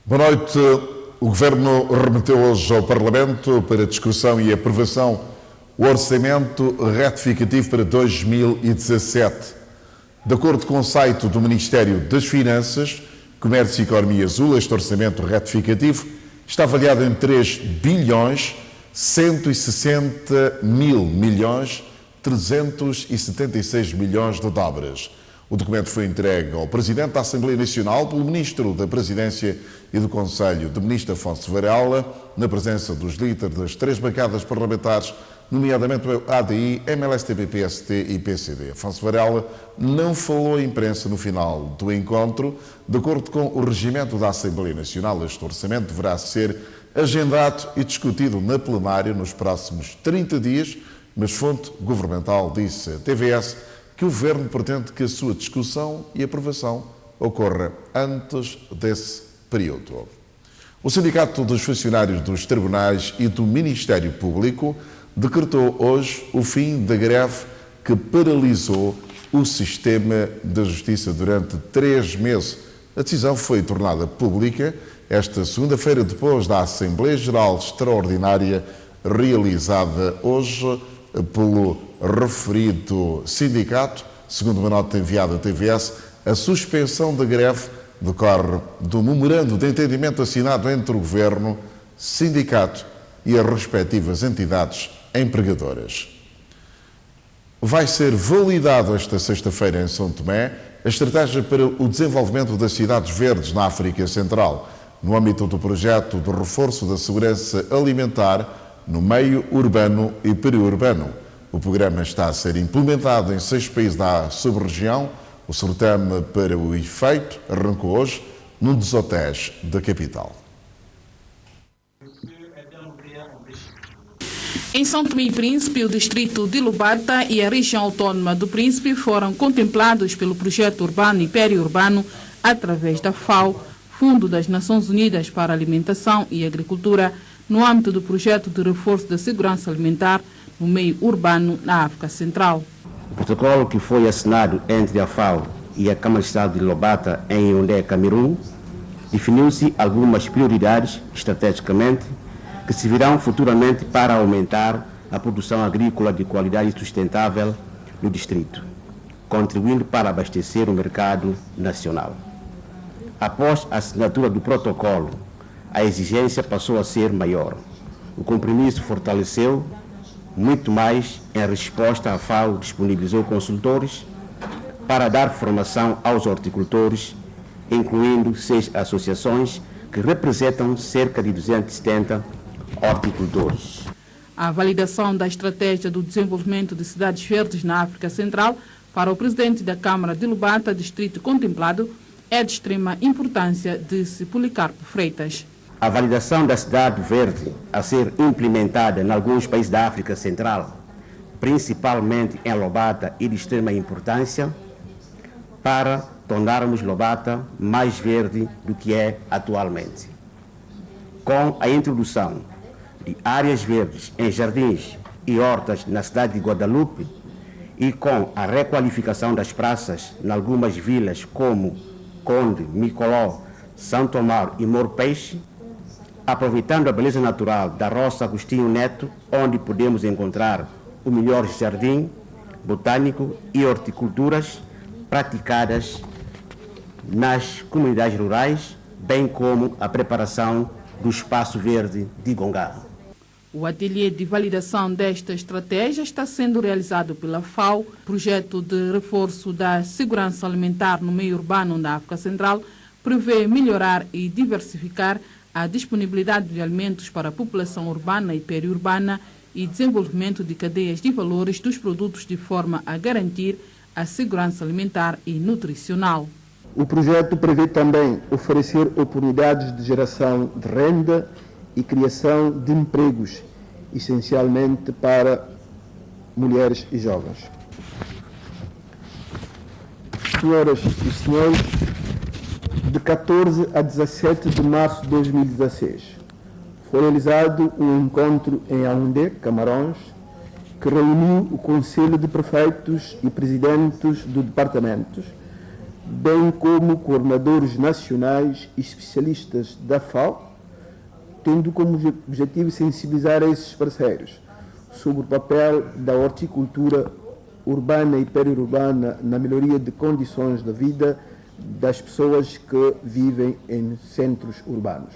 Boa noite. O Governo remeteu hoje ao Parlamento para discussão e aprovação o Orçamento Retificativo para 2017. De acordo com o site do Ministério das Finanças, Comércio e Economia Azul, este Orçamento Retificativo está avaliado em 3.160.000.376 de dobras. O documento foi entregue ao Presidente da Assembleia Nacional pelo Ministro da Presidência e do Conselho de Ministros, Afonso Varela, na presença dos líderes das três bancadas parlamentares, nomeadamente o ADI, MLSTP, PST e PCD. Afonso Varela não falou à imprensa no final do encontro. De acordo com o regimento da Assembleia Nacional, este orçamento deverá ser agendado e discutido na plenária nos próximos 30 dias, mas fonte governamental disse à TVS que o Governo pretende que a sua discussão e aprovação ocorra antes desse período. O Sindicato dos Funcionários dos Tribunais e do Ministério Público decretou hoje o fim da greve que paralisou o sistema da Justiça durante 3 meses. A decisão foi tornada pública esta segunda-feira, depois da Assembleia Geral Extraordinária realizada hoje pelo referido sindicato. Segundo uma nota enviada à TVS, a suspensão da greve decorre do memorando de entendimento assinado entre o Governo, sindicato e as respectivas entidades empregadoras. Vai ser validado esta sexta-feira em São Tomé a estratégia para o desenvolvimento das cidades verdes na África Central, no âmbito do projeto de reforço da segurança alimentar no meio urbano e periurbano. O programa está a ser implementado em 6 países da sub-região. O certame para o efeito arrancou hoje num dos hotéis da capital. Em São Tomé e Príncipe, o distrito de Lobata e a região autónoma do Príncipe foram contemplados pelo projeto urbano e periurbano através da FAO, Fundo das Nações Unidas para a Alimentação e Agricultura, no âmbito do projeto de reforço da segurança alimentar no meio urbano na África Central. O protocolo que foi assinado entre a FAO e a Câmara de Estado de Lobata em Yaoundé, Camerun, definiu-se algumas prioridades estrategicamente que servirão futuramente para aumentar a produção agrícola de qualidade sustentável no distrito, contribuindo para abastecer o mercado nacional. Após a assinatura do protocolo, a exigência passou a ser maior. O compromisso fortaleceu muito mais. Em resposta, a FAO disponibilizou consultores para dar formação aos horticultores, incluindo 6 associações que representam cerca de 270 horticultores. A validação da estratégia do desenvolvimento de cidades verdes na África Central para o presidente da Câmara de Lobata, distrito contemplado, é de extrema importância, disse Policarpo Freitas. A validação da cidade verde a ser implementada em alguns países da África Central, principalmente em Lobata, é de extrema importância para tornarmos Lobata mais verde do que é atualmente. Com a introdução de áreas verdes em jardins e hortas na cidade de Guadalupe e com a requalificação das praças em algumas vilas como Conde, Micoló, Santo Amaro e Moro Peixe, aproveitando a beleza natural da Roça Agostinho Neto, onde podemos encontrar o melhor jardim botânico e horticulturas praticadas nas comunidades rurais, bem como a preparação do espaço verde de Gongá. O ateliê de validação desta estratégia está sendo realizado pela FAO, projeto de reforço da segurança alimentar no meio urbano da África Central, prevê melhorar e diversificar a disponibilidade de alimentos para a população urbana e periurbana e desenvolvimento de cadeias de valores dos produtos de forma a garantir a segurança alimentar e nutricional. O projeto prevê também oferecer oportunidades de geração de renda e criação de empregos, essencialmente para mulheres e jovens. Senhoras e senhores, de 14 a 17 de março de 2016, foi realizado um encontro em Yaoundé, Camarões, que reuniu o Conselho de Prefeitos e Presidentes de Departamentos bem como coordenadores nacionais e especialistas da FAO, tendo como objetivo sensibilizar esses parceiros sobre o papel da horticultura urbana e periurbana na melhoria de condições de vida das pessoas que vivem em centros urbanos.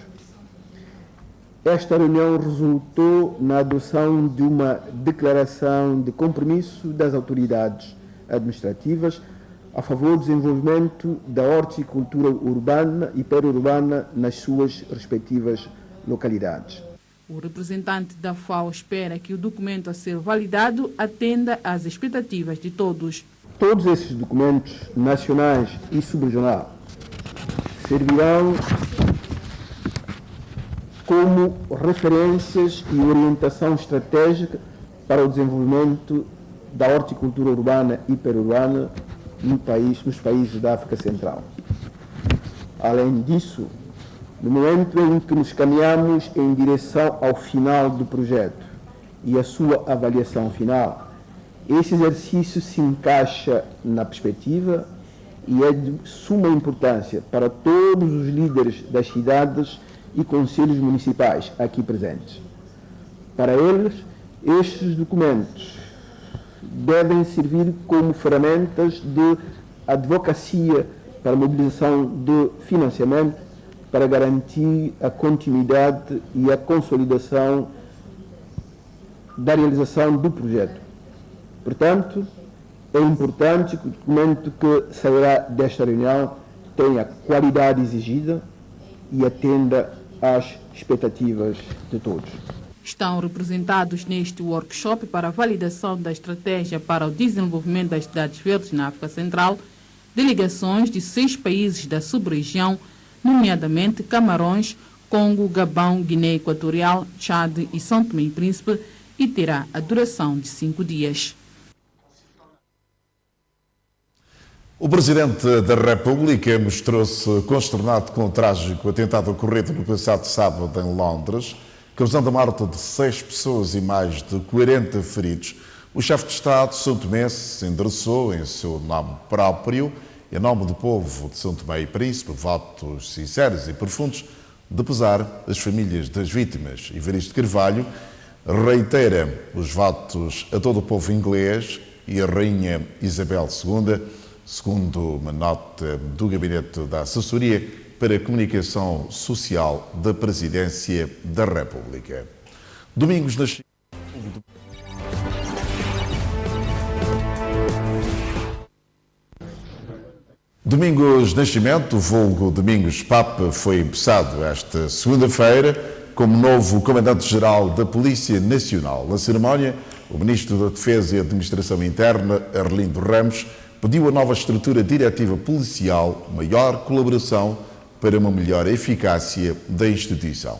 Esta reunião resultou na adoção de uma declaração de compromisso das autoridades administrativas a favor do desenvolvimento da horticultura urbana e periurbana nas suas respectivas localidades. O representante da FAO espera que o documento a ser validado atenda às expectativas de todos. Todos esses documentos, nacionais e subregionais, servirão como referências e orientação estratégica para o desenvolvimento da horticultura urbana e periurbana nos países da África Central. Além disso, no momento em que nos caminhamos em direção ao final do projeto e a sua avaliação final, esse exercício se encaixa na perspectiva e é de suma importância para todos os líderes das cidades e conselhos municipais aqui presentes. Para eles, estes documentos devem servir como ferramentas de advocacia para a mobilização de financiamento para garantir a continuidade e a consolidação da realização do projeto. Portanto, é importante que o documento que sairá desta reunião tenha a qualidade exigida e atenda às expectativas de todos. Estão representados neste workshop para a validação da estratégia para o desenvolvimento das cidades verdes na África Central delegações de 6 países da sub-região, nomeadamente Camarões, Congo, Gabão, Guiné Equatorial, Chad e São Tomé e Príncipe, e terá a duração de 5 dias. O Presidente da República mostrou-se consternado com o trágico atentado ocorrido no passado sábado em Londres, causando a morte de 6 pessoas e mais de 40 feridos. O chefe de Estado São Tomense endereçou em seu nome próprio, em nome do povo de São Tomé e Príncipe, votos sinceros e profundos de pesar às famílias das vítimas. Evaristo Carvalho reitera os votos a todo o povo inglês e a Rainha Isabel II, segundo uma nota do Gabinete da Assessoria para a Comunicação Social da Presidência da República. Domingos Nascimento. Domingos Nascimento, vulgo Domingos Papa, foi empossado esta segunda-feira como novo Comandante-Geral da Polícia Nacional. Na cerimónia, o Ministro da Defesa e Administração Interna, Arlindo Ramos, pediu a nova estrutura diretiva policial, maior colaboração para uma melhor eficácia da instituição.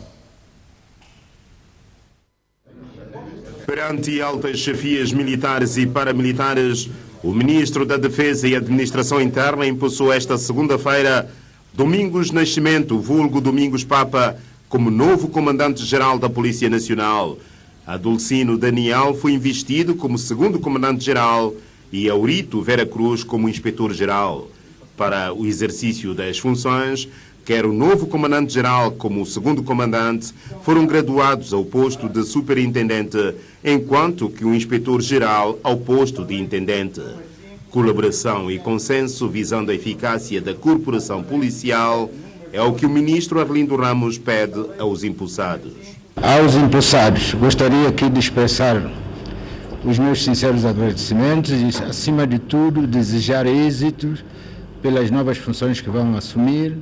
Perante altas chefias militares e paramilitares, o Ministro da Defesa e Administração Interna impulsou esta segunda-feira Domingos Nascimento, vulgo Domingos Papa, como novo Comandante-Geral da Polícia Nacional. Adolcino Daniel foi investido como segundo Comandante-Geral e Aurito Vera Cruz como Inspetor-Geral. Para o exercício das funções, quer o novo Comandante-Geral como o segundo Comandante foram graduados ao posto de Superintendente, enquanto que o Inspetor-Geral ao posto de Intendente. Colaboração e consenso visando a eficácia da corporação policial é o que o Ministro Arlindo Ramos pede aos impulsados. Aos impulsados, gostaria aqui de expressar os meus sinceros agradecimentos e, acima de tudo, desejar êxitos pelas novas funções que vão assumir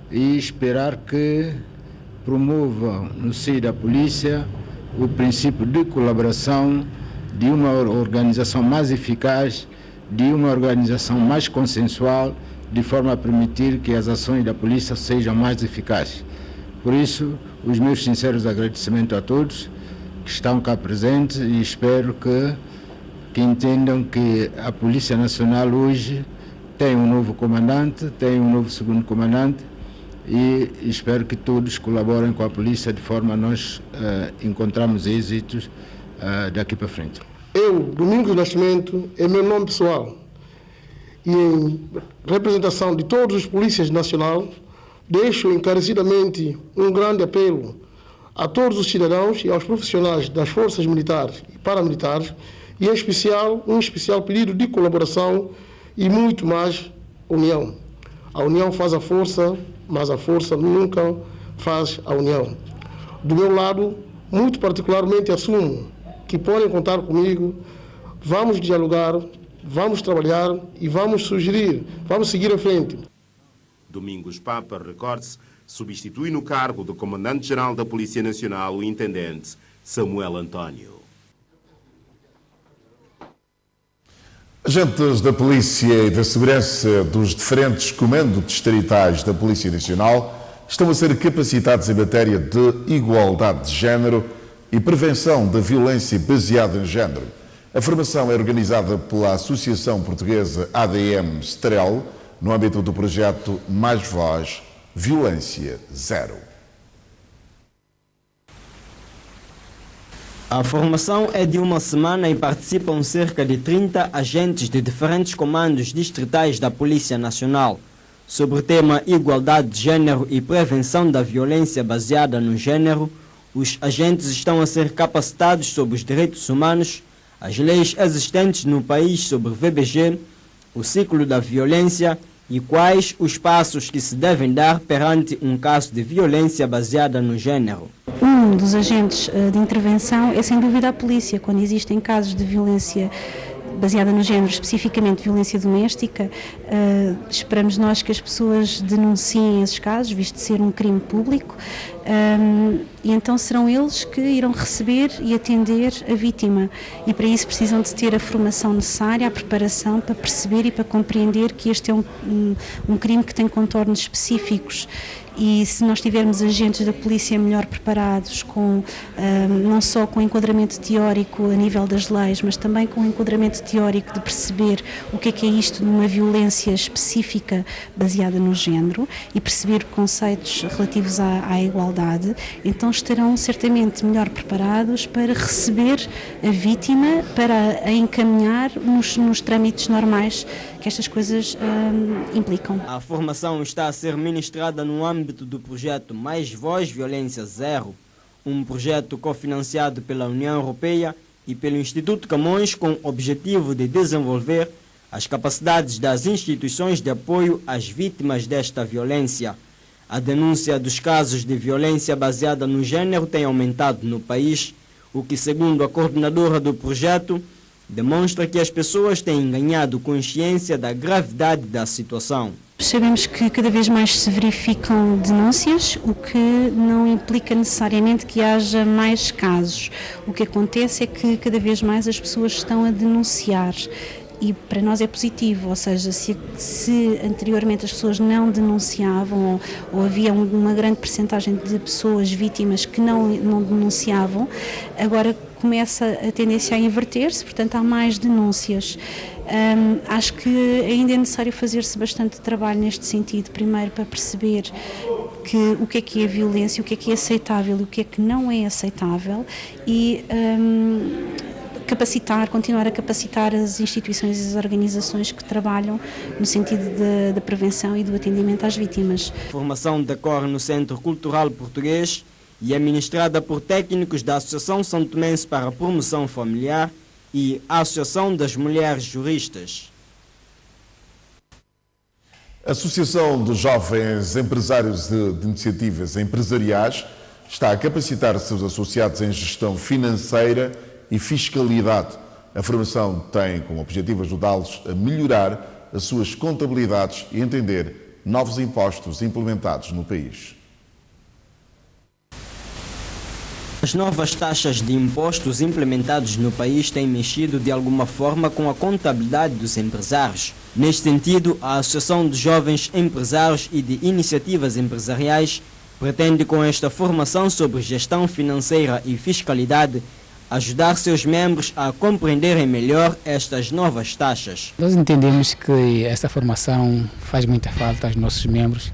e esperar que promovam no seio da polícia o princípio de colaboração, de uma organização mais eficaz, de uma organização mais consensual, de forma a permitir que as ações da polícia sejam mais eficazes. Por isso, os meus sinceros agradecimentos a todos que estão cá presentes e espero que entendam que a Polícia Nacional hoje tem um novo comandante, tem um novo segundo comandante e espero que todos colaborem com a polícia de forma a nós encontrarmos êxitos daqui para frente. Eu, Domingos Nascimento, é meu nome pessoal e em representação de todos os polícias nacionais, deixo encarecidamente um grande apelo a todos os cidadãos e aos profissionais das forças militares e paramilitares, e em especial, um especial pedido de colaboração e muito mais união. A união faz a força, mas a força nunca faz a união. Do meu lado, muito particularmente assumo que podem contar comigo, vamos dialogar, vamos trabalhar e vamos seguir em frente. Domingos Papa, recorde-se, substitui no cargo do Comandante-Geral da Polícia Nacional o Intendente Samuel António. Agentes da Polícia e da Segurança dos diferentes comandos distritais da Polícia Nacional estão a ser capacitados em matéria de igualdade de género e prevenção da violência baseada em género. A formação é organizada pela Associação Portuguesa ADM Strel, no âmbito do projeto Mais Voz, Violência Zero. A formação é de uma semana e participam cerca de 30 agentes de diferentes comandos distritais da Polícia Nacional. Sobre o tema Igualdade de Gênero e Prevenção da Violência Baseada no Gênero, os agentes estão a ser capacitados sobre os direitos humanos, as leis existentes no país sobre VBG, o ciclo da violência e quais os passos que se devem dar perante um caso de violência baseada no gênero. Um dos agentes de intervenção é sem dúvida a polícia. Quando existem casos de violência baseada no género, especificamente violência doméstica, esperamos nós que as pessoas denunciem esses casos, visto ser um crime público, e então serão eles que irão receber e atender a vítima, e para isso precisam de ter a formação necessária, a preparação para perceber e para compreender que este é um crime que tem contornos específicos. E se nós tivermos agentes da polícia melhor preparados, não só com enquadramento teórico a nível das leis, mas também com enquadramento teórico de perceber o que é isto de uma violência específica baseada no género e perceber conceitos relativos à igualdade, então estarão certamente melhor preparados para receber a vítima, para a encaminhar nos trâmites normais que estas coisas implicam. A formação está a ser ministrada no âmbito do projeto Mais Voz Violência Zero, um projeto cofinanciado pela União Europeia e pelo Instituto Camões com o objetivo de desenvolver as capacidades das instituições de apoio às vítimas desta violência. A denúncia dos casos de violência baseada no gênero tem aumentado no país, o que, segundo a coordenadora do projeto, demonstra que as pessoas têm ganhado consciência da gravidade da situação. Sabemos que cada vez mais se verificam denúncias, o que não implica necessariamente que haja mais casos. O que acontece é que cada vez mais as pessoas estão a denunciar. E para nós é positivo, ou seja, se anteriormente as pessoas não denunciavam ou havia uma grande percentagem de pessoas vítimas que não denunciavam, agora começa a tendência a inverter-se, portanto há mais denúncias. Acho que ainda é necessário fazer-se bastante trabalho neste sentido, primeiro para perceber o que é violência, o que é aceitável e o que é que não é aceitável e continuar a capacitar as instituições e as organizações que trabalham no sentido da prevenção e do atendimento às vítimas. A formação decorre no Centro Cultural Português e é ministrada por técnicos da Associação São Tomense para a Promoção Familiar e a Associação das Mulheres Juristas. A Associação dos Jovens Empresários de Iniciativas Empresariais está a capacitar seus associados em gestão financeira e fiscalidade. A formação tem como objetivo ajudá-los a melhorar as suas contabilidades e entender novos impostos implementados no país. As novas taxas de impostos implementados no país têm mexido de alguma forma com a contabilidade dos empresários. Neste sentido, a Associação dos Jovens Empresários e de Iniciativas Empresariais pretende, com esta formação sobre gestão financeira e fiscalidade, ajudar seus membros a compreenderem melhor estas novas taxas. Nós entendemos que essa formação faz muita falta aos nossos membros,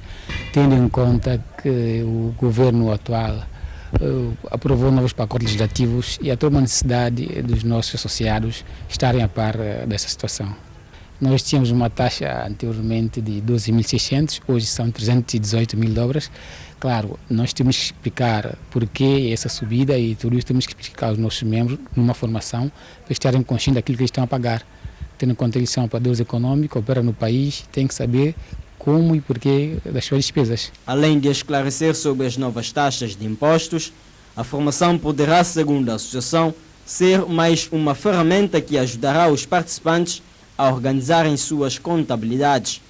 tendo em conta que o governo atual aprovou novos pacotes legislativos e há toda uma necessidade dos nossos associados estarem a par dessa situação. Nós tínhamos uma taxa anteriormente de 12.600, hoje são 318 mil dólares. Claro, nós temos que explicar por que essa subida e tudo isso temos que explicar aos nossos membros numa formação para estarem conscientes daquilo que eles estão a pagar. Tendo em conta que eles são operadores econômicos, operam no país, têm que saber como e porquê das suas despesas. Além de esclarecer sobre as novas taxas de impostos, a formação poderá, segundo a associação, ser mais uma ferramenta que ajudará os participantes a organizarem suas contabilidades.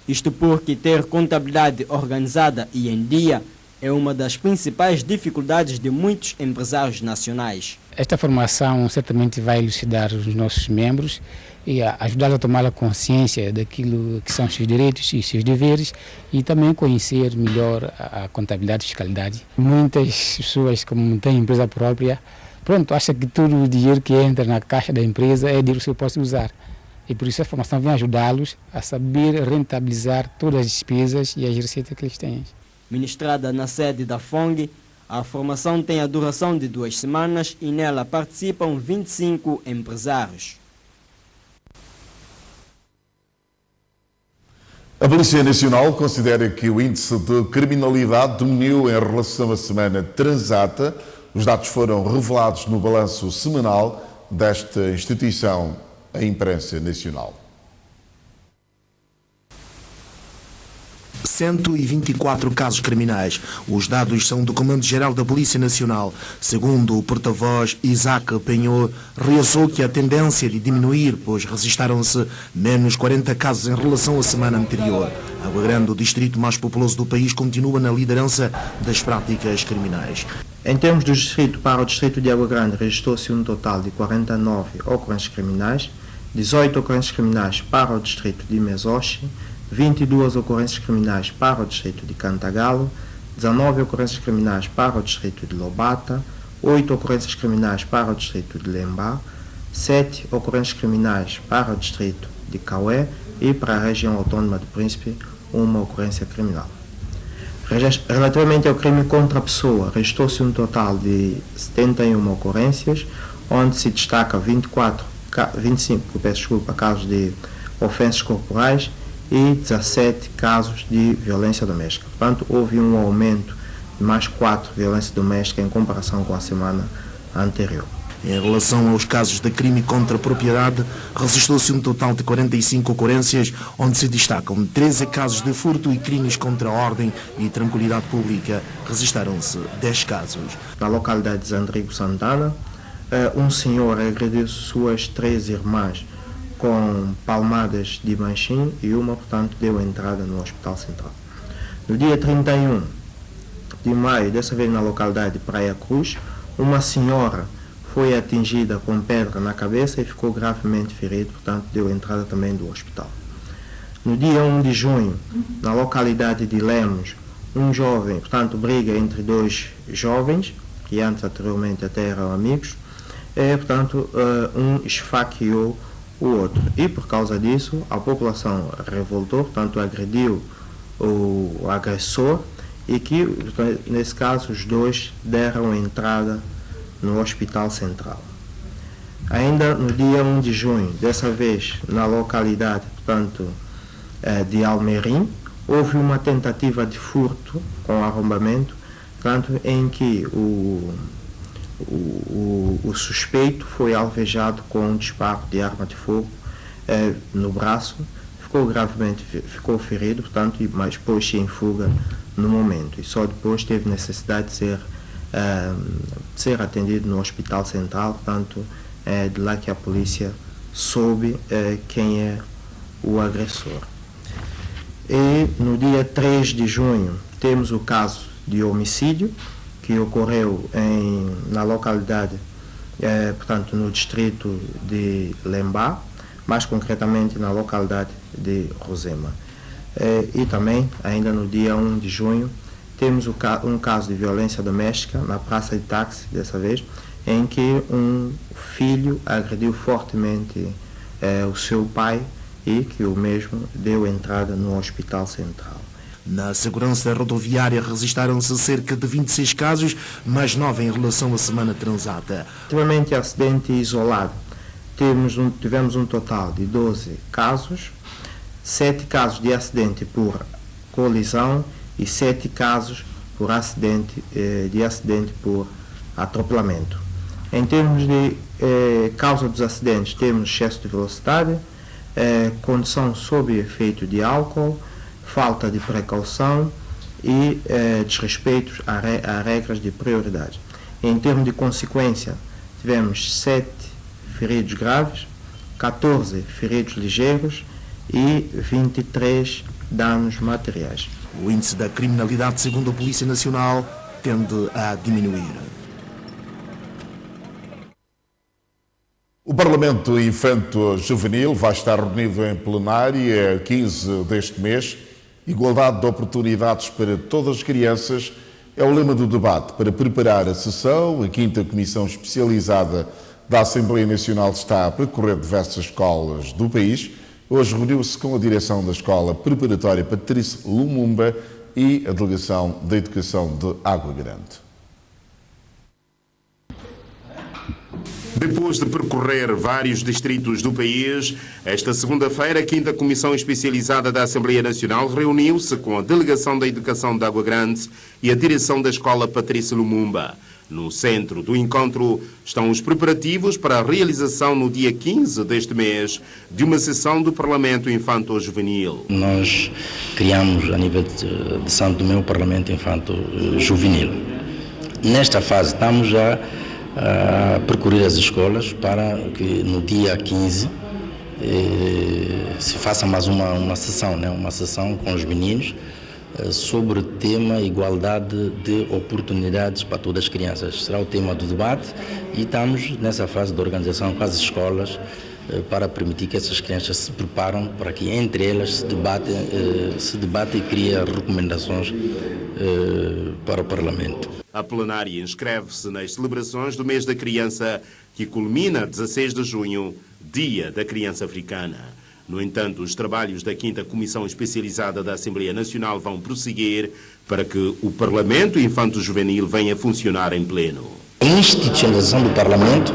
Isto porque ter contabilidade organizada e em dia é uma das principais dificuldades de muitos empresários nacionais. Esta formação certamente vai elucidar os nossos membros e ajudar a tomar a consciência daquilo que são seus direitos e seus deveres e também conhecer melhor a contabilidade e fiscalidade. Muitas pessoas, como têm empresa própria, acham que todo o dinheiro que entra na caixa da empresa é dinheiro que você pode usar. E por isso a formação vem ajudá-los a saber rentabilizar todas as despesas e as receitas que eles têm. Ministrada na sede da FONG, a formação tem a duração de 2 semanas e nela participam 25 empresários. A Polícia Nacional considera que o índice de criminalidade diminuiu em relação à semana transata. Os dados foram revelados no balanço semanal desta instituição, a Imprensa Nacional. 124 casos criminais. Os dados são do Comando-Geral da Polícia Nacional. Segundo o porta-voz Isaac Penhor, realçou que a tendência de diminuir, pois registaram-se menos 40 casos em relação à semana anterior. Água Grande, o distrito mais populoso do país, continua na liderança das práticas criminais. Em termos do distrito, para o distrito de Água Grande, registrou-se um total de 49 ocorrências criminais, 18 ocorrências criminais para o distrito de Mesoche, 22 ocorrências criminais para o distrito de Cantagalo, 19 ocorrências criminais para o distrito de Lobata, 8 ocorrências criminais para o distrito de Lembá, 7 ocorrências criminais para o distrito de Caué e para a região autónoma do Príncipe, uma ocorrência criminal. Relativamente ao crime contra a pessoa, registrou-se um total de 71 ocorrências, onde se destaca 25 casos de ofensas corporais e 17 casos de violência doméstica. Portanto, houve um aumento de mais 4 violências domésticas em comparação com a semana anterior. Em relação aos casos de crime contra a propriedade, registrou-se um total de 45 ocorrências, onde se destacam 13 casos de furto e crimes contra a ordem e tranquilidade pública. Registraram-se 10 casos. Na localidade de Zandrigo Santana, um senhor agrediu suas 3 irmãs com palmadas de manchim e uma, portanto, deu entrada no Hospital Central. No dia 31 de maio, dessa vez na localidade de Praia Cruz, uma senhora foi atingida com pedra na cabeça e ficou gravemente ferida, portanto, deu entrada também do hospital. No dia 1 de junho, na localidade de Lemos, um jovem, portanto, briga entre 2 jovens, que anteriormente até eram amigos, um esfaqueou o outro. E por causa disso, a população revoltou, portanto, agrediu o agressor e que, nesse caso, os 2 deram entrada no Hospital Central. Ainda no dia 1 de junho, dessa vez na localidade, portanto, de Almerim, houve uma tentativa de furto com arrombamento, portanto, em que o suspeito foi alvejado com um disparo de arma de fogo no braço, ficou ferido, portanto, mas pôs-se em fuga no momento e só depois teve necessidade de ser atendido no Hospital Central, portanto, de lá que a polícia soube quem é o agressor. E no dia 3 de junho temos o caso de homicídio que ocorreu na localidade, portanto, no distrito de Lembá, mais concretamente na localidade de Rosema. E também, ainda no dia 1 de junho, temos um caso de violência doméstica na praça de táxi, dessa vez, em que um filho agrediu fortemente o seu pai e que o mesmo deu entrada no Hospital Central. Na segurança rodoviária registraram-se cerca de 26 casos, mais 9 em relação à semana transata. Relativamente ao acidente isolado, tivemos um total de 12 casos, 7 casos de acidente por colisão e 7 casos por acidente por atropelamento. Em termos de causa dos acidentes, temos excesso de velocidade, condução sob efeito de álcool, falta de precaução e desrespeitos a regras de prioridade. Em termos de consequência, tivemos 7 feridos graves, 14 feridos ligeiros e 23 danos materiais. O índice da criminalidade, segundo a Polícia Nacional, tende a diminuir. O Parlamento Infanto-Juvenil vai estar reunido em plenária a 15 deste mês. Igualdade de oportunidades para todas as crianças é o lema do debate. Para preparar a sessão, a 5ª Comissão Especializada da Assembleia Nacional está a percorrer diversas escolas do país. Hoje reuniu-se com a direção da Escola Preparatória Patrícia Lumumba e a Delegação da Educação de Água Grande. Depois de percorrer vários distritos do país, esta segunda-feira a 5ª Comissão Especializada da Assembleia Nacional reuniu-se com a Delegação da Educação de Água Grande e a direção da Escola Patrícia Lumumba. No centro do encontro estão os preparativos para a realização no dia 15 deste mês de uma sessão do Parlamento Infanto-Juvenil. Nós criamos a nível de Santo Tomé o Parlamento Infanto-Juvenil. Nesta fase estamos a percorrer as escolas para que no dia 15 se faça mais uma sessão, uma sessão com os meninos sobre o tema igualdade de oportunidades para todas as crianças. Será o tema do debate e estamos nessa fase de organização com as escolas para permitir que essas crianças se preparam para que entre elas se debate e crie recomendações para o Parlamento. A plenária inscreve-se nas celebrações do mês da criança, que culmina 16 de junho, Dia da Criança Africana. No entanto, os trabalhos da 5ª Comissão Especializada da Assembleia Nacional vão prosseguir para que o Parlamento Infanto-Juvenil venha funcionar em pleno. A institucionalização do Parlamento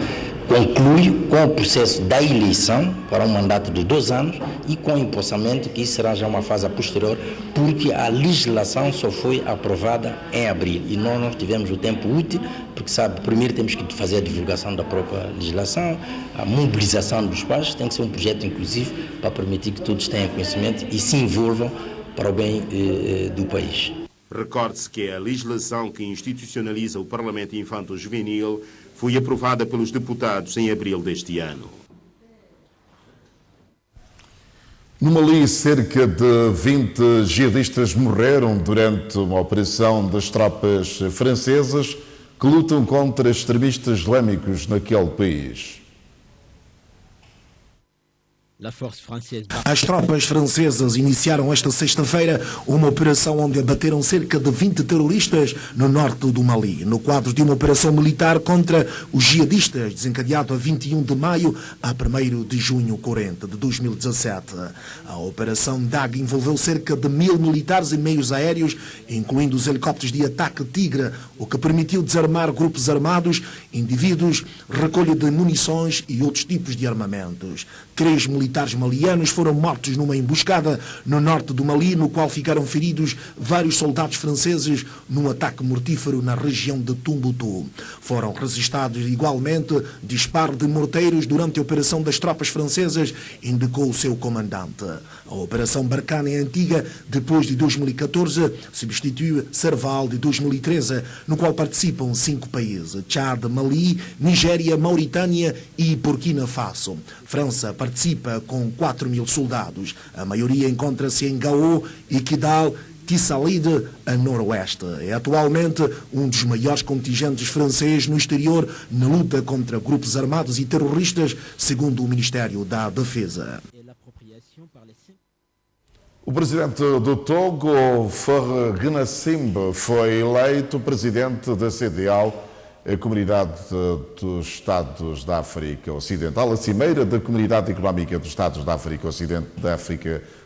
conclui com o processo da eleição para um mandato de 2 anos e com o empossamento, que isso será já uma fase posterior, porque a legislação só foi aprovada em abril e nós não tivemos o tempo útil, porque sabe, primeiro temos que fazer a divulgação da própria legislação, a mobilização dos pais, tem que ser um projeto inclusivo para permitir que todos tenham conhecimento e se envolvam para o bem do país. Recorde-se que a legislação que institucionaliza o Parlamento Infanto-Juvenil foi aprovada pelos deputados em abril deste ano. No Mali, cerca de 20 jihadistas morreram durante uma operação das tropas francesas que lutam contra extremistas islâmicos naquele país. As tropas francesas iniciaram esta sexta-feira uma operação onde abateram cerca de 20 terroristas no norte do Mali, no quadro de uma operação militar contra os jihadistas, desencadeado a 21 de maio a 1º de junho corrente de 2017. A operação DAG envolveu cerca de 1000 militares e meios aéreos, incluindo os helicópteros de ataque Tigre, o que permitiu desarmar grupos armados, indivíduos, recolha de munições e outros tipos de armamentos. 3 militares malianos foram mortos numa emboscada no norte do Mali, no qual ficaram feridos vários soldados franceses num ataque mortífero na região de Tumbuktu. Foram registrados igualmente disparo de morteiros durante a operação das tropas francesas, indicou o seu comandante. A operação Barkhane é antiga, depois de 2014 substituiu Serval de 2013, no qual participam 5 países: Tchad, Mali, Nigéria, Mauritânia e Burkina Faso. França participa com 4.000 soldados. A maioria encontra-se em Gao e Kidal, Tissalide, a noroeste. É atualmente um dos maiores contingentes franceses no exterior na luta contra grupos armados e terroristas, segundo o Ministério da Defesa. O presidente do Togo, Faure Gnassingbé, foi eleito presidente da CEDEAO, a Comunidade dos Estados da África Ocidental, a cimeira da Comunidade Económica dos Estados da África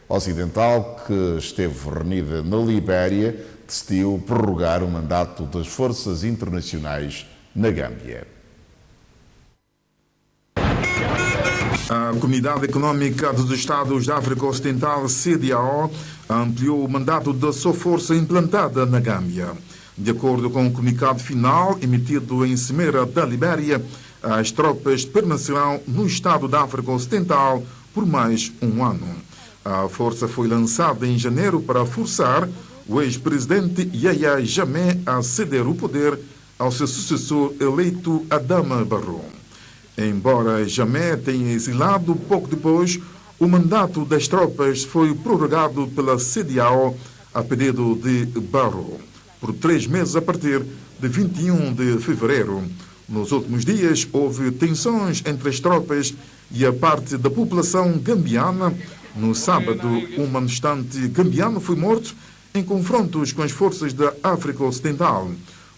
Ocidental, que esteve reunida na Libéria, decidiu prorrogar o mandato das forças internacionais na Gâmbia. A Comunidade Económica dos Estados da África Ocidental, CEDEAO, ampliou o mandato da sua força implantada na Gâmbia. De acordo com o comunicado final emitido em Cimeira da Libéria, as tropas permanecerão no Estado da África Ocidental por mais um ano. A força foi lançada em janeiro para forçar o ex-presidente Yahya Jammeh a ceder o poder ao seu sucessor eleito Adama Barrow. Embora Jammeh tenha exilado pouco depois, o mandato das tropas foi prorrogado pela CEDEAO a pedido de Barrow por 3 meses a partir de 21 de fevereiro. Nos últimos dias, houve tensões entre as tropas e a parte da população gambiana. No sábado, um manifestante gambiano foi morto em confrontos com as forças da África Ocidental.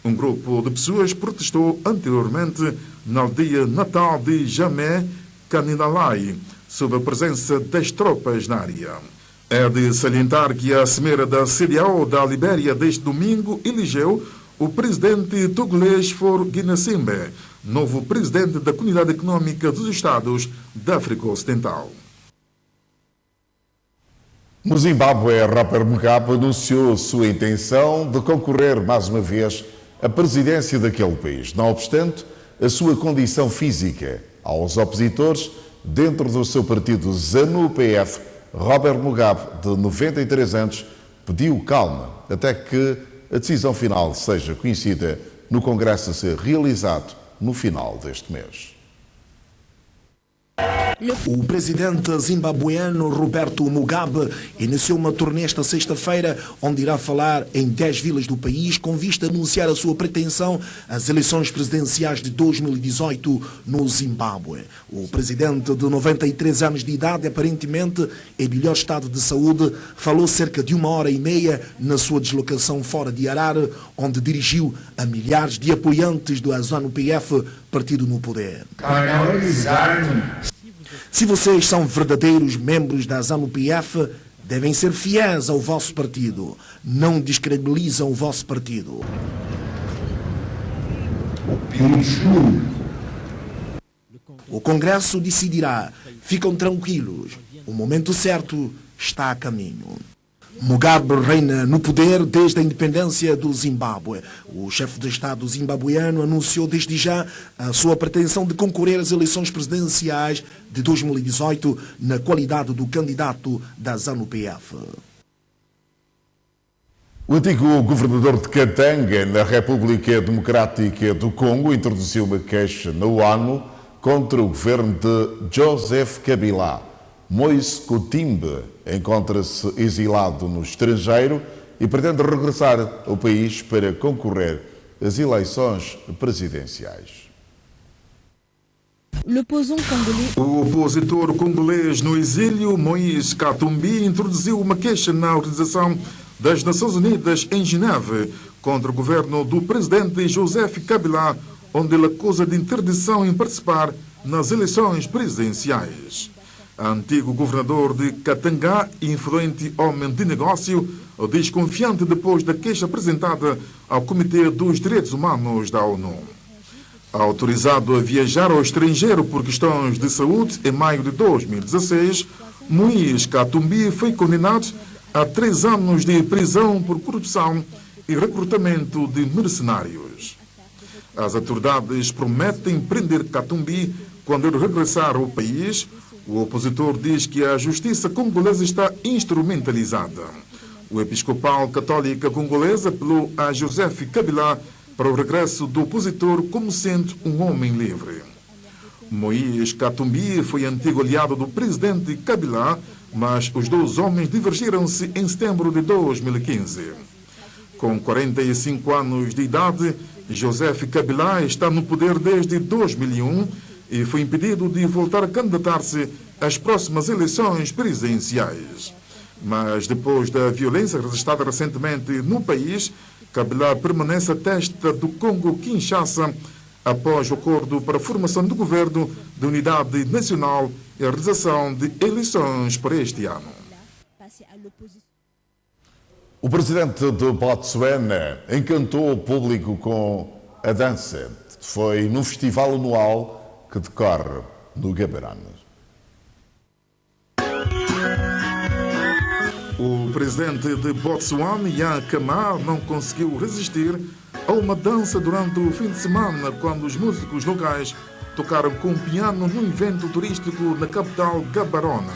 Um grupo de pessoas protestou anteriormente na aldeia natal de Jammeh, Kaninalai, sob a presença das tropas na área. É de salientar que a Cimeira da CEDEAO da Libéria deste domingo elegeu o presidente togolês For Guinassingbe, novo presidente da Comunidade Económica dos Estados da África Ocidental. No Zimbábue, Robert Mugabe anunciou sua intenção de concorrer mais uma vez à presidência daquele país. Não obstante a sua condição física, aos opositores dentro do seu partido ZANU-PF, Robert Mugabe, de 93 anos, pediu calma até que a decisão final seja conhecida no Congresso a ser realizado no final deste mês. O presidente zimbabueno Roberto Mugabe iniciou uma turnê esta sexta-feira, onde irá falar em 10 vilas do país, com vista a anunciar a sua pretensão às eleições presidenciais de 2018 no Zimbábue. O presidente de 93 anos de idade, aparentemente em melhor estado de saúde, falou cerca de 1h30 na sua deslocação fora de Harare, onde dirigiu a milhares de apoiantes do ZANU-PF, partido no poder. Se vocês são verdadeiros membros da ZANU-PF, devem ser fiéis ao vosso partido. Não descredibilizam o vosso partido. O Congresso decidirá. Ficam tranquilos. O momento certo está a caminho. Mugabe reina no poder desde a independência do Zimbábue. O chefe de Estado zimbabueno anunciou desde já a sua pretensão de concorrer às eleições presidenciais de 2018 na qualidade do candidato da ZANU-PF. O antigo governador de Katanga, na República Democrática do Congo, introduziu uma queixa na ONU contra o governo de Joseph Kabila. Moise Coutimbe encontra-se exilado no estrangeiro e pretende regressar ao país para concorrer às eleições presidenciais. O opositor congolês no exílio, Moise Katumbi, introduziu uma queixa na Organização das Nações Unidas em Geneve contra o governo do presidente Joseph Kabila, onde ele acusa de interdição em participar nas eleições presidenciais. Antigo governador de Katanga, influente homem de negócio, desconfiante depois da queixa apresentada ao Comitê dos Direitos Humanos da ONU. Autorizado a viajar ao estrangeiro por questões de saúde em maio de 2016, Moise Katumbi foi condenado a 3 anos de prisão por corrupção e recrutamento de mercenários. As autoridades prometem prender Katumbi quando ele regressar ao país. O opositor diz que a justiça congolesa está instrumentalizada. O episcopal católica congolesa apelou a Joseph Kabila para o regresso do opositor como sendo um homem livre. Moise Katumbi foi antigo aliado do presidente Kabila, mas os dois homens divergiram-se em setembro de 2015. Com 45 anos de idade, Joseph Kabila está no poder desde 2001 e foi impedido de voltar a candidatar-se às próximas eleições presidenciais. Mas depois da violência registrada recentemente no país, Kabila permanece à testa do Congo-Kinshasa após o acordo para a formação do governo de unidade nacional e a realização de eleições para este ano. O presidente de Botsuana encantou o público com a dança. Foi no festival anual que decorre no Gaborone. O presidente de Botsuana, Ian Khama, não conseguiu resistir a uma dança durante o fim de semana quando os músicos locais tocaram com piano num evento turístico na capital Gaborone.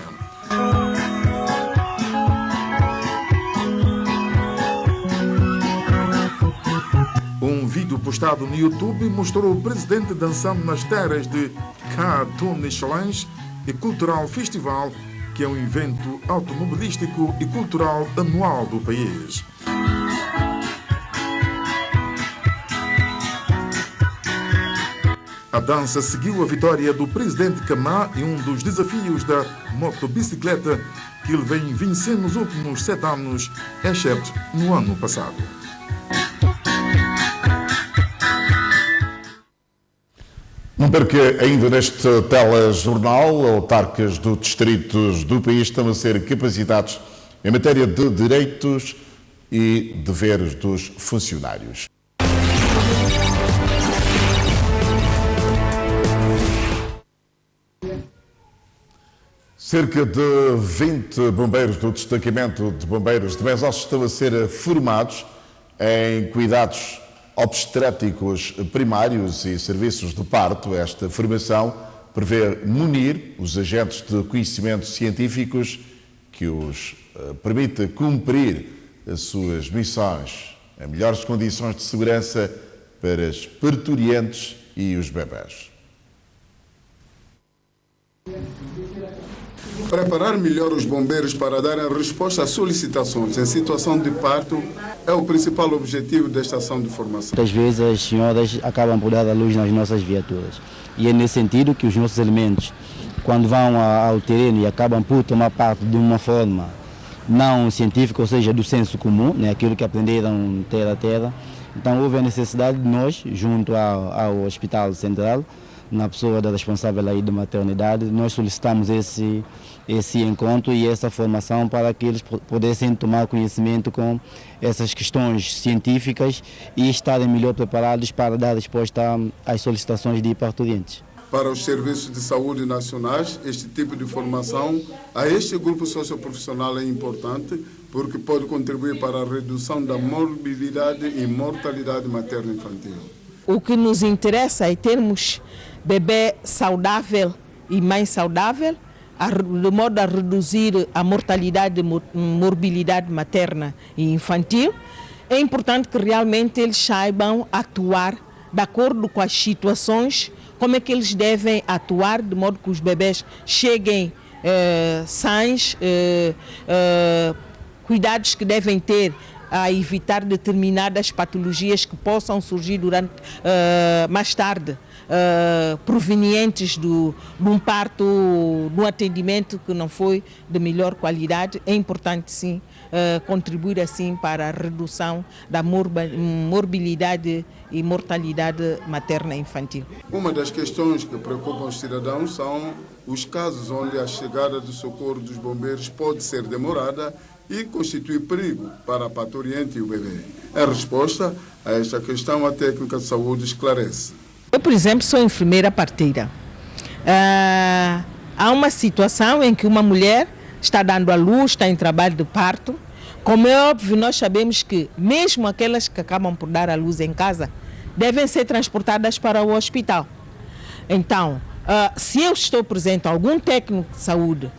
Um vídeo postado no YouTube mostrou o presidente dançando nas terras de Khatun Challenge e Cultural Festival, que é um evento automobilístico e cultural anual do país. A dança seguiu a vitória do presidente Khama e um dos desafios da motobicicleta que ele vem vencendo nos últimos 7 anos, exceto no ano passado. Não perca ainda neste telejornal, autarcas dos distritos do país estão a ser capacitados em matéria de direitos e deveres dos funcionários. Cerca de 20 bombeiros do destacamento de bombeiros de Bezos estão a ser formados em cuidados obstétricos primários e serviços de parto. Esta formação prevê munir os agentes de conhecimentos científicos que os permita cumprir as suas missões em melhores condições de segurança para as parturientes e os bebés. Preparar melhor os bombeiros para darem resposta às solicitações em situação de parto é o principal objetivo desta ação de formação. Muitas vezes as senhoras acabam por dar a luz nas nossas viaturas e é nesse sentido que os nossos elementos, quando vão ao terreno e acabam por tomar parte de uma forma não científica, ou seja, do senso comum, né, aquilo que aprenderam terra a terra, então houve a necessidade de nós, junto ao Hospital Central, na pessoa da responsável aí de maternidade, nós solicitamos esse encontro e essa formação para que eles pudessem tomar conhecimento com essas questões científicas e estarem melhor preparados para dar resposta às solicitações de parturientes. Para os serviços de saúde nacionais, este tipo de formação a este grupo socioprofissional é importante porque pode contribuir para a redução da morbilidade e mortalidade materno-infantil. O que nos interessa é termos bebê saudável e mãe saudável, de modo a reduzir a mortalidade e morbilidade materna e infantil. É importante que realmente eles saibam atuar de acordo com as situações, como é que eles devem atuar, de modo que os bebês cheguem sãos, cuidados que devem ter a evitar determinadas patologias que possam surgir durante mais tarde, provenientes de um parto, de um atendimento que não foi de melhor qualidade. É importante sim contribuir assim para a redução da morbilidade e mortalidade materna e infantil. Uma das questões que preocupam os cidadãos são os casos onde a chegada do socorro dos bombeiros pode ser demorada e constitui perigo para a parturiente e o bebê. Em resposta a esta questão, a técnica de saúde esclarece. Eu, por exemplo, sou enfermeira parteira. Há uma situação em que uma mulher está dando à luz, está em trabalho de parto. Como é óbvio, nós sabemos que mesmo aquelas que acabam por dar à luz em casa devem ser transportadas para o hospital. Então, se eu estou presente, algum técnico de saúde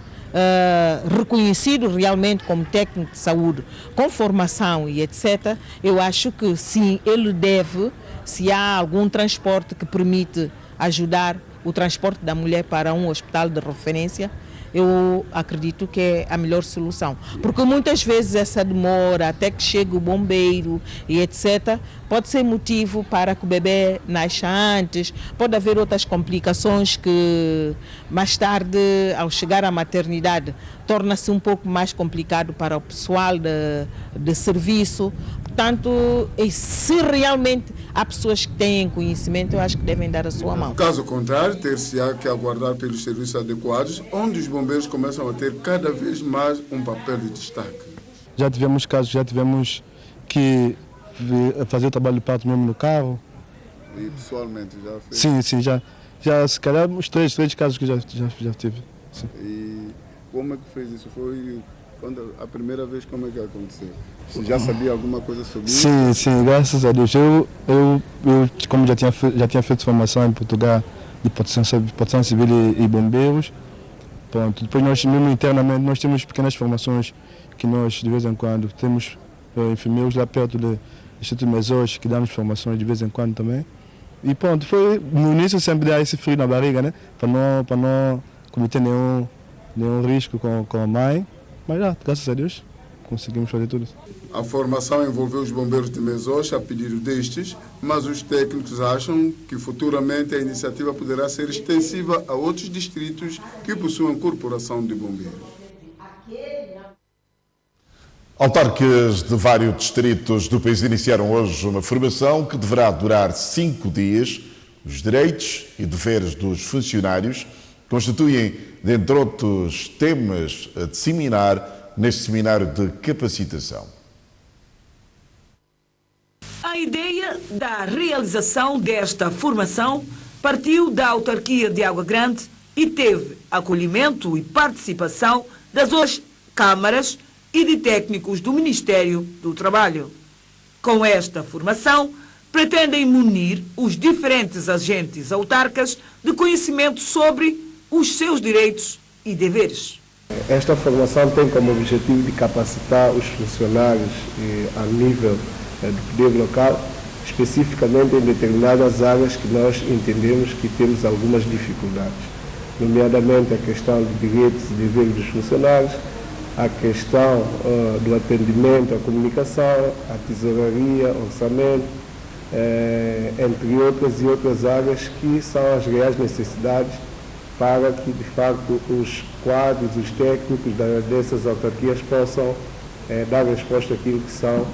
reconhecido realmente como técnico de saúde, com formação e etc., eu acho que sim, ele deve, se há algum transporte que permite ajudar o transporte da mulher para um hospital de referência, eu acredito que é a melhor solução. Porque muitas vezes essa demora até que chegue o bombeiro e etc. pode ser motivo para que o bebê nasça antes, pode haver outras complicações que mais tarde, ao chegar à maternidade, torna-se um pouco mais complicado para o pessoal de serviço. Portanto, se realmente há pessoas que têm conhecimento, eu acho que devem dar a sua mão. Caso contrário, ter-se-á que aguardar pelos serviços adequados, onde os bombeiros começam a ter cada vez mais um papel de destaque. Já tivemos casos, já tivemos que fazer o trabalho de parto mesmo no carro. E pessoalmente já fez? Sim, já se calhar uns três casos que já tive. Sim. E como é que fez isso? Foi Quando a primeira vez, como é que aconteceu? Você já sabia alguma coisa sobre isso? Sim, graças a Deus. Eu como já tinha feito formação em Portugal de proteção civil e bombeiros, pronto. Depois nós, mesmo internamente, nós temos pequenas formações que nós, de vez em quando, temos enfermeiros lá perto do Instituto Mesos que damos formações de vez em quando também. E pronto, foi no início sempre dar esse frio na barriga, né? Para não cometer nenhum risco com a mãe. Mas já, graças a Deus, conseguimos fazer tudo isso. A formação envolveu os bombeiros de Mesos a pedido destes, mas os técnicos acham que futuramente a iniciativa poderá ser extensiva a outros distritos que possuem corporação de bombeiros. Autarcas de vários distritos do país iniciaram hoje uma formação que deverá durar 5 dias. Os direitos e deveres dos funcionários constituem, dentre outros temas a disseminar neste seminário de capacitação. A ideia da realização desta formação partiu da autarquia de Água Grande e teve acolhimento e participação das outras câmaras e de técnicos do Ministério do Trabalho. Com esta formação, pretendem munir os diferentes agentes autarcas de conhecimento sobre os seus direitos e deveres. Esta formação tem como objetivo de capacitar os funcionários a nível do poder local, especificamente em determinadas áreas que nós entendemos que temos algumas dificuldades, nomeadamente a questão de direitos e deveres dos funcionários, a questão do atendimento à comunicação, a tesouraria, orçamento, entre outras áreas que são as reais necessidades para que, de facto, os quadros, os técnicos dessas autarquias possam dar resposta àquilo que são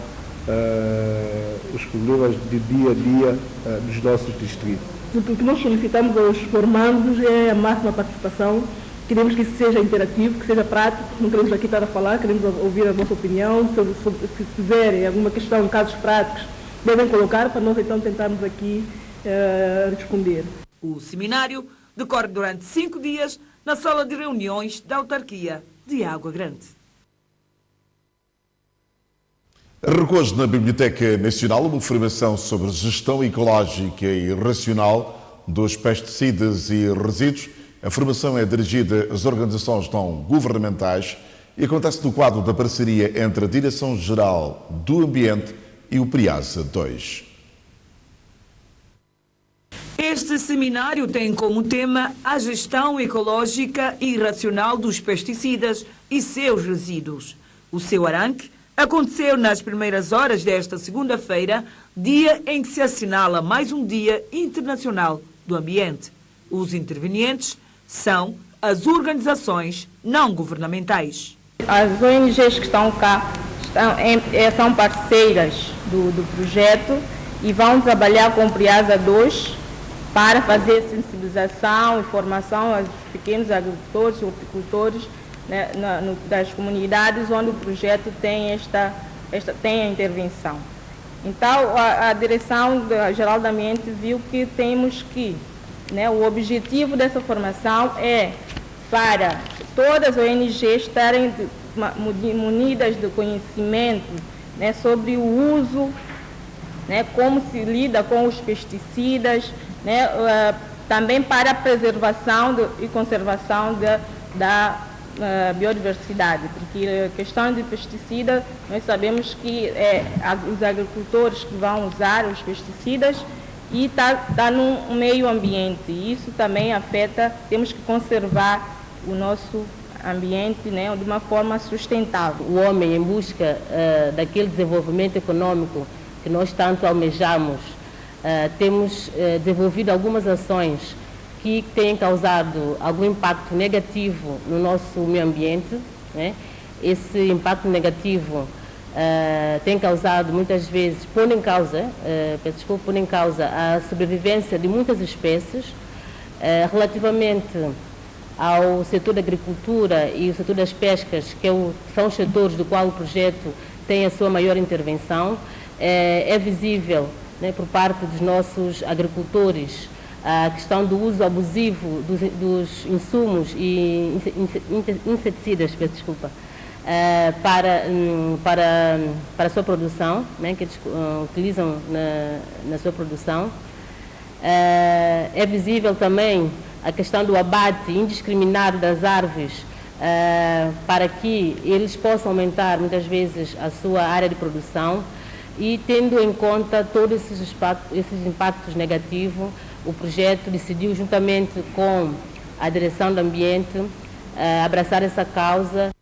os problemas de dia a dia dos nossos distritos. O que nós solicitamos aos formandos é a máxima participação. Queremos que isso seja interativo, que seja prático, não queremos aqui estar a falar, queremos ouvir a vossa opinião. Se tiverem alguma questão, casos práticos, devem colocar para nós então tentarmos aqui responder. O seminário decorre durante 5 dias na sala de reuniões da autarquia de Água Grande. Arrancou hoje na Biblioteca Nacional uma formação sobre gestão ecológica e racional dos pesticidas e resíduos. A formação é dirigida às organizações não governamentais e acontece no quadro da parceria entre a Direção-Geral do Ambiente e o PRIASA 2. Este seminário tem como tema a gestão ecológica e racional dos pesticidas e seus resíduos. O seu arranque aconteceu nas primeiras horas desta segunda-feira, dia em que se assinala mais um Dia Internacional do Ambiente. Os intervenientes são as organizações não governamentais. As ONGs que estão cá são parceiras do projeto e vão trabalhar com o PRIASA 2 para fazer sensibilização e formação aos pequenos agricultores, horticultores, né, das comunidades onde o projeto tem a intervenção. Então, a Direção-Geral do Ambiente viu que temos que, o objetivo dessa formação é para todas as ONGs estarem munidas de conhecimento sobre o uso, como se lida com os pesticidas, também para a preservação e conservação da biodiversidade, porque a questão de pesticida, nós sabemos que os agricultores que vão usar os pesticidas e está no meio ambiente, e isso também afeta, temos que conservar o nosso ambiente de uma forma sustentável. O homem, em busca daquele desenvolvimento econômico que nós tanto almejamos, temos desenvolvido algumas ações que têm causado algum impacto negativo no nosso meio ambiente. Esse impacto negativo tem causado, muitas vezes, põe em causa a sobrevivência de muitas espécies. Relativamente ao setor da agricultura e o setor das pescas, que são os setores do qual o projeto tem a sua maior intervenção, é visível por parte dos nossos agricultores a questão do uso abusivo dos insumos e inseticidas, para a sua produção, né, que eles utilizam na sua produção. É visível também a questão do abate indiscriminado das árvores, para que eles possam aumentar muitas vezes a sua área de produção, e tendo em conta todos esses impactos negativos, o projeto decidiu, juntamente com a Direção do Ambiente, abraçar essa causa.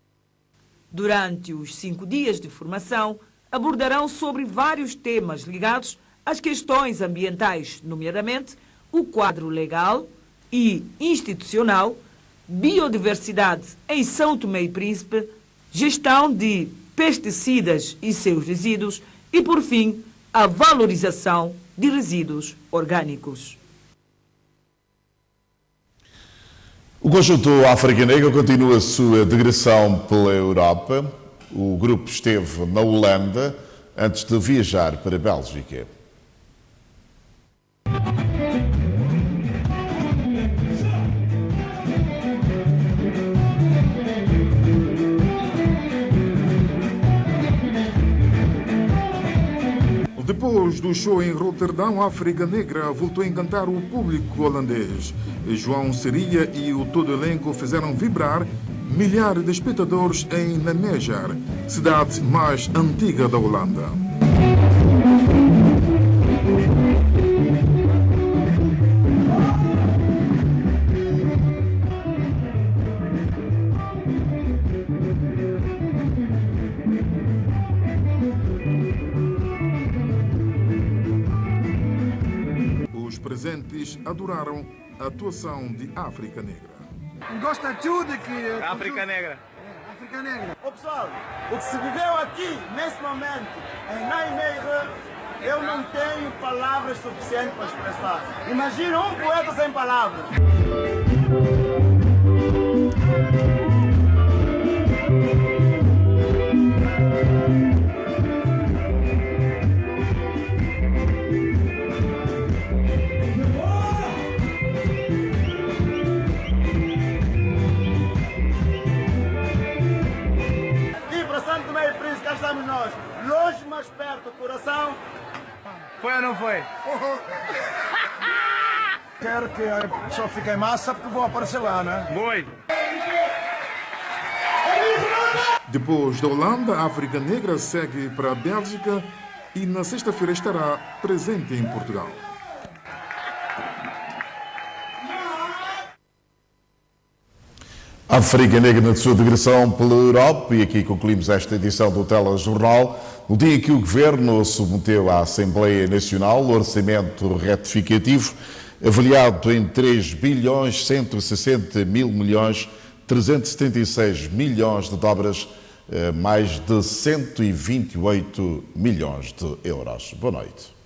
Durante os 5 dias de formação, abordarão sobre vários temas ligados às questões ambientais, nomeadamente o quadro legal e institucional, biodiversidade em São Tomé e Príncipe, gestão de pesticidas e seus resíduos e, por fim, a valorização de resíduos orgânicos. O conjunto África Negra continua a sua digressão pela Europa. O grupo esteve na Holanda antes de viajar para a Bélgica. Depois do show em Roterdão, a África Negra voltou a encantar o público holandês. João Seria e o todo elenco fizeram vibrar milhares de espectadores em Nijmegen, cidade mais antiga da Holanda. Os presentes adoraram a atuação de África Negra. Gosta tudo que... África Negra. África Negra. Ô pessoal, o que se viveu aqui, nesse momento, em Nijmegen, eu não tenho palavras suficientes para expressar. Imagina um poeta sem palavras. Estamos nós, longe, mas perto, coração. Foi ou não foi? Quero que a pessoa fique em massa porque vou aparecer lá, né? Foi. Depois da Holanda, a África Negra segue para a Bélgica e na sexta-feira estará presente em Portugal. África Negra na sua digressão pela Europa, e aqui concluímos esta edição do Telejornal, no dia em que o Governo submeteu à Assembleia Nacional o orçamento retificativo, avaliado em 3.160.000.376 milhões de dobras, mais de 128 milhões de euros. Boa noite.